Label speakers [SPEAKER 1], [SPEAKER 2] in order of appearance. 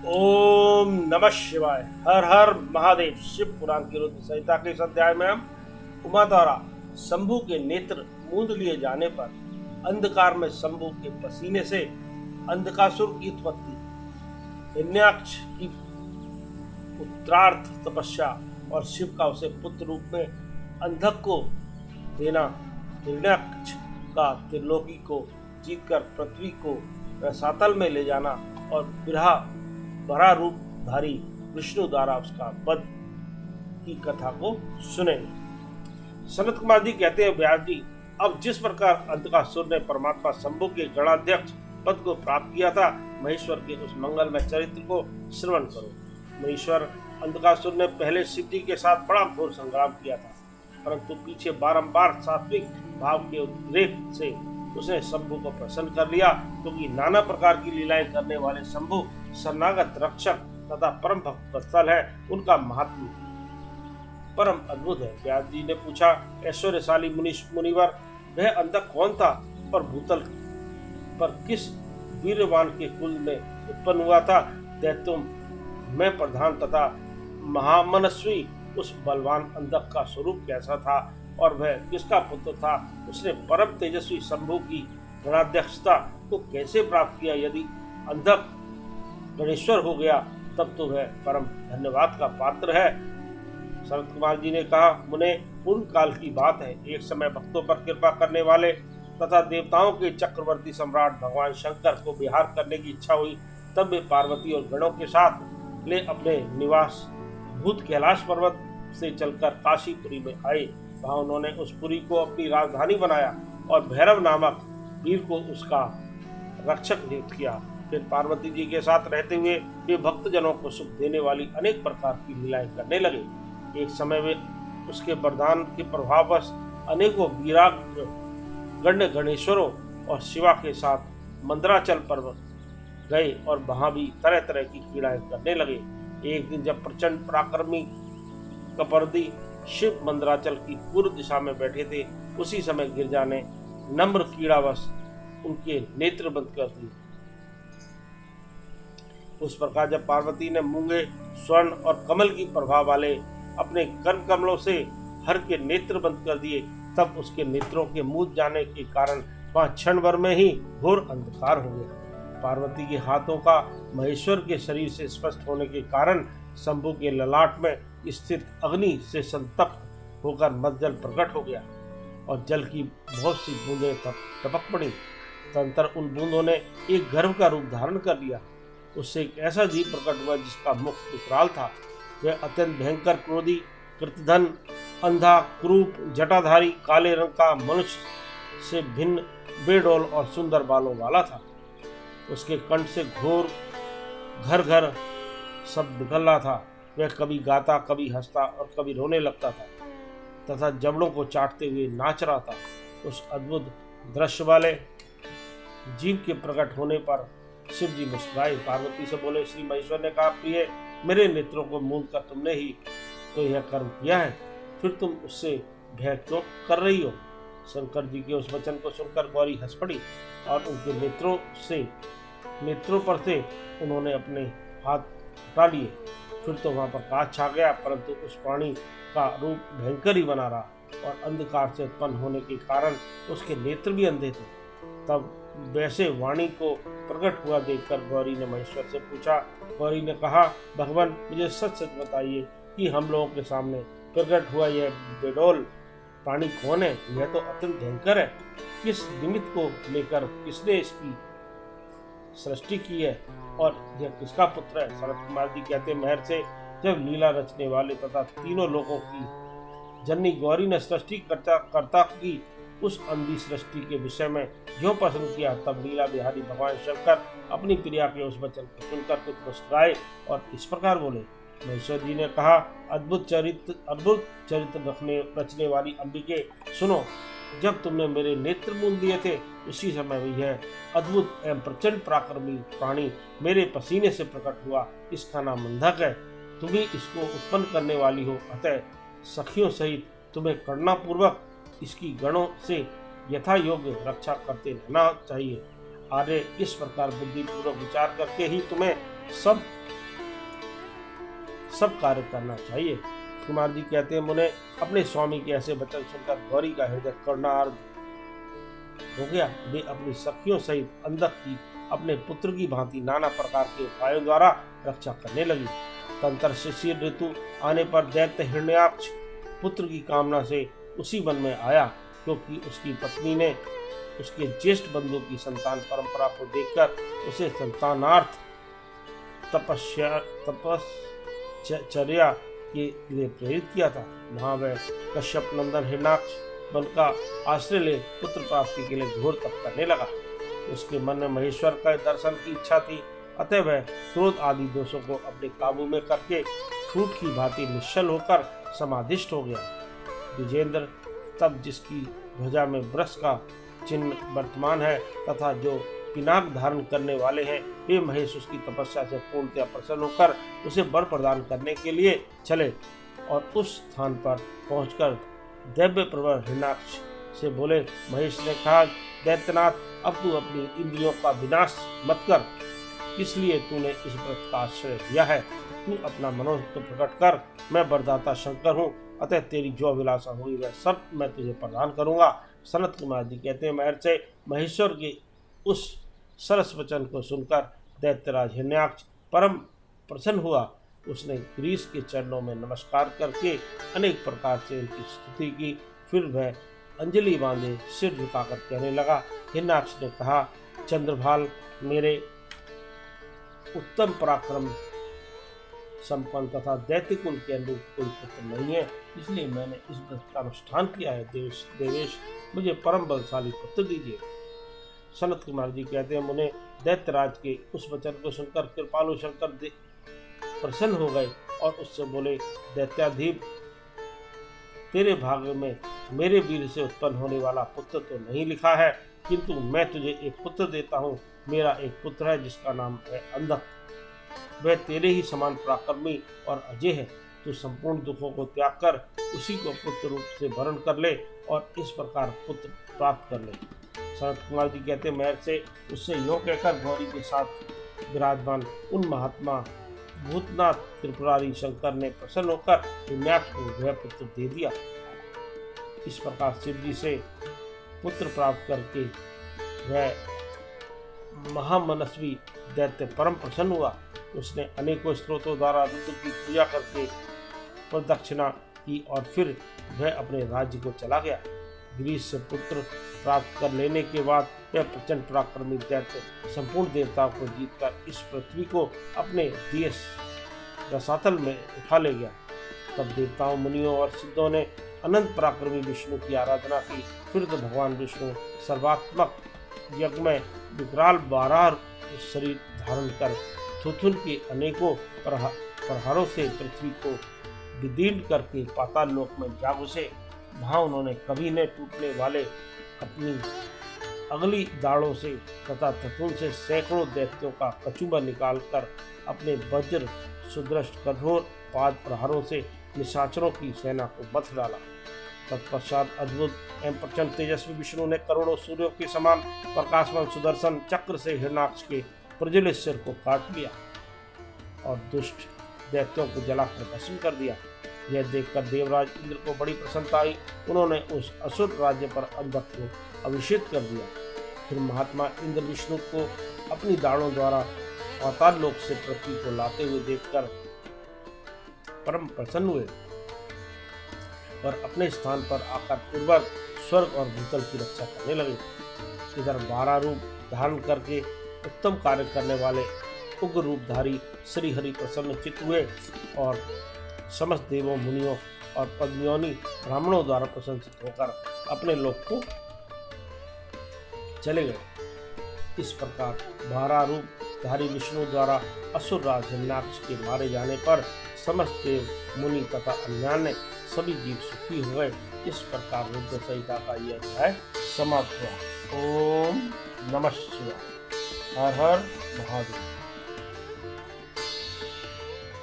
[SPEAKER 1] ओम नमः शिवाय। हर हर महादेव। शिव पुराण की रुद्र संहिता के इस अध्याय में हम उमा द्वारा शंभु के नेत्र मूंद लिए जाने पर अंधकार में शंभु के पसीने से अंधकासुर की उत्पत्ति, हिरण्याक्ष की उत्तरार्थ तपस्या और शिव का उसे पुत्र रूप में अंधक को देना, हिरण्याक्ष का त्रिलोकी को जीतकर पृथ्वी को रसातल में ले जाना और बिरहा भरा रूप धारी विष्णु द्वारा उसका वध की कथा को सुनेंगे। सनत कुमार जी कहते हैं, व्यास जी, अब जिस प्रकार अंधकासुर ने परमात्मा शंभु के गणाध्यक्ष पद को प्राप्त किया था, महेश्वर के उस मंगलमय चरित्र को श्रवण करो। महेश्वर अंधकासुर ने पहले शिव जी के साथ बड़ा घोर संग्राम किया था, परंतु पीछे बारंबार सात्विक भाव के उद्रेक से उसने शंभु को प्रसन्न कर लिया, क्योंकि नाना प्रकार की लीलाएं करने वाले शंभु शरणागत रक्षक तथा परम भक्त वत्सल है। उनका महात्म्य परम अद्भुत है। व्यास जी ने पूछा, ऐश्वर्यशाली मुनिवर, वह अंधक कौन था और भूतल पर किस वीरवान के कुल में उत्पन्न हुआ था? दैत्यों में प्रधान तथा महामनस्वी उस बलवान अंधक का स्वरूप कैसा था और वह किसका पुत्र था? उसने परम तेजस्वी शंभु की गणाध्यक्षता को कैसे प्राप्त किया? यदि अंधक गणेश्वर हो गया तब तो वह परम धन्यवाद का पात्र है। शरद कुमार जी ने कहा, मुने, पूर्व काल की बात है। एक समय भक्तों पर कृपा करने वाले तथा देवताओं के चक्रवर्ती सम्राट भगवान शंकर को विहार करने की इच्छा हुई। तब वे पार्वती और गणों के साथ ले अपने निवास भूत कैलाश पर्वत से चलकर काशीपुरी में आए। वहां उन्होंने उस पुरी को अपनी राजधानी बनाया और भैरव नामक वीर को उसका रक्षक नियुक्त किया। फिर पार्वती जी के साथ रहते हुए वे भक्तजनों को सुख देने वाली अनेक प्रकार की लीलाएं करने लगे। एक समय वे उसके वरदान के प्रभाववश अनेकों वीराग्र गण्य गणेश्वरों और शिवा के साथ मंदराचल पर्वत गए और वहां भी तरह तरह की क्रीड़ाएं करने लगे। एक दिन जब प्रचंड पराक्रमी कपर्दी शिव मंदराचल की पूर्व दिशा में बैठे थे, उसी समय गिरजा ने नम्र कीड़ावश उनके नेत्र बंद कर दिए। उस प्रकार जब पार्वती ने मूंगे, स्वर्ण और कमल की प्रभाव वाले अपने कर्ण कमलों से हर के नेत्र बंद कर दिए, तब उसके नेत्रों के मूंद जाने के कारण वहां क्षण भर में ही घोर अंधकार हो गया। पार्वती के हाथों का महेश्वर के शरीर से स्पष्ट होने के कारण शंभु के ललाट में स्थित अग्नि से संतप्त होकर मज्जल प्रकट हो गया और जल की बहुत सी बूंदें टपक पड़ी। तदंतर उन बूंदों ने एक गर्भ का रूप धारण कर लिया। उससे एक ऐसा जीव प्रकट हुआ जिसका मुख विकराल था। वह अत्यंत भयंकर, क्रोधी, कृतधन, अंधा, क्रूप, जटाधारी, काले रंग का, मनुष्य से भिन्न, बेडोल और सुंदर बालों वाला था। उसके कंठ से घोर घर घर सब निकल रहा था। वह कभी गाता, कभी हंसता और कभी रोने लगता था तथा जबड़ों को चाटते हुए नाच रहा था। उस अद्भुत दृश्य वाले जीव के प्रकट होने पर शिव जी मुस्कुराए। पार्वती से बोले, श्री महेश्वर ने कहा, प्रिय, मेरे नेत्रों को मूंद कर तुमने ही तो यह कर्म किया है, फिर तुम उससे भय क्यों कर रही हो? शंकर जी के उस वचन को सुनकर गौरी हंस पड़ी और उनके नेत्रों पर से उन्होंने अपने हाथ हटा लिए। फिर तो वहां प्रकाश छा गया, परंतु उस प्राणी का रूप भयंकर ही बना रहा और अंधकार से उत्पन्न होने के कारण उसके नेत्र भी अंधे थे। तब वैसे वाणी को प्रकट हुआ देखकर गौरी ने महेश्वर से पूछा। गौरी ने कहा, भगवान, मुझे सच सच बताइए कि हम लोगों के सामने प्रकट हुआ यह बेडोल प्राणी कौन है? यह तो अत्यंत भयंकर है। किस निमित्त को लेकर किसने इसकी सृष्टि की है और यह किसका पुत्र है? शरद कुमार जी कहते, महर से जब लीला रचने वाले तथा तीनों लोगों की जननी गौरी ने सृष्टि कर्ता की उस अंधी सृष्टि के विषय में जो प्रश्न किया, तब लीला बिहारी भगवान शंकर अपनी प्रिया के उस वचन को सुनकर कुछ मुस्कुराए और इस प्रकार बोले। महेश्वर जी ने कहा, अद्भुत चरित्र रचने वाली अंबिके, सुनो, जब तुमने मेरे नेत्र मूंद दिए थे, उसी समय यह अद्भुत एवं प्रचंड पराक्रमी प्राणी मेरे पसीने से प्रकट हुआ। इसका नाम अंधक है। तुम ही इसको उत्पन्न करने वाली हो, अतः सखियों सहित तुम्हें करुणा पूर्वक इसकी गणों से यथा योग्य रक्षा करते रहना चाहिए। आर्य, इस प्रकार बुद्धि पूर्वक विचार करके ही तुम्हें सब सब कार्य करना चाहिए। कुमार जी कहते हैं, मुने अपने स्वामी के ऐसे वचन सुनकर गौरी का हृदय कर्णार्ध हो गया। वे अपनी सखियों सहित अंधक की अपने पुत्र की भांति नाना प्रकार के उपायों द्वारा रक्षा करने लगी। तंत्र शिशिर ऋतु आने पर दैत्य हिरण्याक्ष पुत्र की कामना से उसी वन में आया, क्योंकि उसकी पत्नी ने उसके ज्येष्ठ बंधु की संतान परंपरा को देखकर उसे संतानार्थ तपश्चर्या के लिए प्रेरित किया था। वहां वह कश्यप नंदन हिरण्याक्ष वन का आश्रय ले पुत्र प्राप्ति के लिए घोर तप करने लगा। उसके मन में महेश्वर का दर्शन की इच्छा थी, अतः वह क्रोध आदि दोषों को अपने काबू में करके फूट की भांति निश्चल होकर समाधिष्ठ हो गया। विजेंद्र तब जिसकी ध्वजा में वृष का चिन्ह वर्तमान है तथा जो पिनाक धारण करने वाले हैं, वे महेश उसकी तपस्या से पूर्णतया प्रसन्न होकर उसे वर प्रदान करने के लिए चले और उस स्थान पर पहुंचकर दैव्य प्रवर हिरण्याक्ष से बोले। महेश ने कहा, दैत्यनाथ, अब तू अपनी इंद्रियों का विनाश मत कर, इसलिए तूने इस व्रत का आश्रय लिया है। तू अपना मनोरथ प्रकट कर, मैं वरदाता शंकर हूँ, अतः तेरी जो अभिलाषा हुई वह सब मैं तुझे प्रदान करूंगा। सनत कुमार जी कहते हैं, महर्षि महेश्वर के उस सरस वचन को सुनकर दैत्यराज हिरण्याक्ष परम प्रसन्न हुआ। उसने ग्रीस के चरणों में नमस्कार करके अनेक प्रकार से उनकी स्तुति की। फिर वह अंजलि बांधे सिर झुकाकर कहने लगा। हिरण्याक्ष ने कहा, चंद्रभाल मेरे उत्तम पराक्रम संपन्न तथा दैत्य कुल के अनुरूप कोई पुत्र नहीं है, इसलिए मैंने इस व्रत का अनुष्ठान किया है। देवेश, मुझे परम बलशाली पुत्र दीजिए। सनत कुमार जी कहते हैं, मुने दैत्यराज के उस वचन को सुनकर कृपालु शंकर प्रसन्न हो गए और उससे बोले, दैत्याधीप, तेरे भाग्य में मेरे वीर से उत्पन्न होने वाला पुत्र तो नहीं लिखा है, किंतु मैं तुझे एक पुत्र देता हूँ। मेरा एक पुत्र है जिसका नाम है अंधक। वह तेरे ही समान पराक्रमी और अजय है। तू संपूर्ण दुखों को त्याग कर उसी को पुत्र रूप से वरण कर ले और इस प्रकार पुत्र प्राप्त कर ले। सनत कुमार जी कहते हैं, महर्षि उससे यूँ कहकर गौरी के साथ विराजमान उन महात्मा भूतनाथ त्रिपुरारी शंकर ने प्रसन्न होकर हिरण्याक्ष को वह पुत्र दे दिया। इस प्रकार शिव जी से पुत्र प्राप्त करके वह महामनस्वी दैत्य परम प्रसन्न हुआ। उसने अनेकों स्त्रोतों द्वारा रुद्र की पूजा करके प्रदक्षिणा की और फिर वह अपने राज्य को चला गया। ग्रीस से पुत्र प्राप्त कर लेने के बाद वह प्रचंड पराक्रमी दैत्य संपूर्ण देवताओं को जीतकर इस पृथ्वी को अपने देश रसातल में उठा ले गया। तब देवताओं, मुनियों और सिद्धों ने अनंत पराक्रमी विष्णु की आराधना की। फिर तो भगवान विष्णु सर्वात्मक यज्ञ में विकराल 12 शरीर धारण कर थुथुन के अनेकों प्रहारों से पृथ्वी को विदीर्ण करके पाताल लोक में जा घुसे। वहाँ उन्होंने कभी न टूटने वाले अपनी अगली दाढ़ों से तथा थथुन से सैकड़ों दैत्यों का कचुम्बा निकालकर अपने वज्र सुदृष्ट कठोर पाद प्रहारों से निशाचरों की सेना को मथ डाला। तत्पश्चात अद्भुत एवं प्रचंड तेजस्वी विष्णु ने करोड़ों सूर्यों के समान प्रकाशमान सुदर्शन चक्र से हिरण्याक्ष के प्रज्वलित सिर को काट लिया और दुष्ट दैत्यों को जलाकर भस्म कर दिया। यह देखकर देवराज इंद्र को बड़ी प्रसन्नता आई। उन्होंने उस असुर राज्य पर अंधक को अभिषेक कर दिया। फिर महात्मा इंद्र विष्णु को अपनी दाढ़ों द्वारा पाताल लोक से पृथ्वी को लाते हुए देखकर परम प्रसन्न हुए और अपने स्थान पर आकर पूर्वक स्वर्ग और भूतल की रक्षा करने लगे। इधर 12 रूप धारण करके उत्तम कार्य करने वाले उग्र रूपधारी श्री हरि प्रसन्न चित्त हुए और समस्त देवों, मुनियों और पद्मियोनी ब्राह्मणों द्वारा प्रशंसित होकर अपने लोक को चले गए। इस प्रकार 12 रूपधारी विष्णु द्वारा असुर राज हिरण्याक्ष के मारे जाने पर समस्त देव, मुनि तथा अन्यान्य सभी जीव सुखी हो गए। इस प्रकार रुद्र संहिता का यह अध्याय समाप्त हुआ। ओम नमः शिवाय। हर हर महादेव।